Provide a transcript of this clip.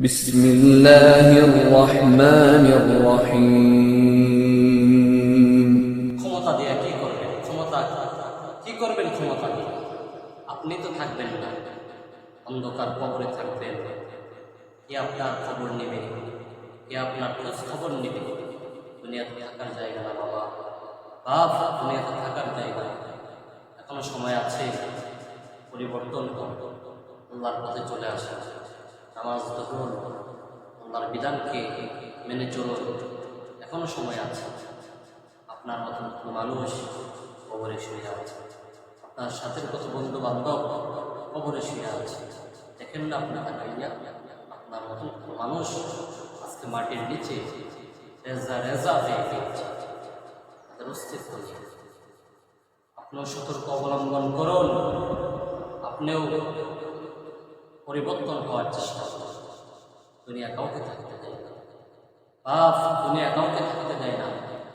بسم الله الرحمن الرحيم ক্ষমতা দিয়ে কি করবেন? কি করবেন ক্ষমতা দিয়ে? আপনি তো থাকবেন না, অন্ধকার কবরে থাকবেন। কে আপনার খবর নেবে? কে আপনার খোঁজ খবর নেবে? দুনিয়াতে থাকার জায়গা না বাবা, বাপ, দুনিয়াতে থাকার জায়গা। এখনো সময় আছে, পরিবর্তন করুন, আল্লাহর পথে চলে আসা, নামাজ ধরুন, আল্লাহর বিধানকে মেনে চলুন। এখনো সময় আছে। আপনার মতন মানুষ কবরে শুয়ে আছে, আপনার সাথের কত বন্ধু বান্ধব কবরে শুয়ে আছে। দেখেন না আপনার তাকাইয়া, আপনার মতন মানুষ আজকে মাটির নিচে রেজা রেজা হয়ে গিয়েছে, তাদের অস্তিত্ব নেই। আপনিও সতর্ক অবলম্বন করুন, আপনিও পরিবর্তন হওয়ার চেষ্টা করুন। দুনিয়া কাউকে থাকতে দেয় না বাপ, দুনিয়া কাউকে থাকতে দেয় না।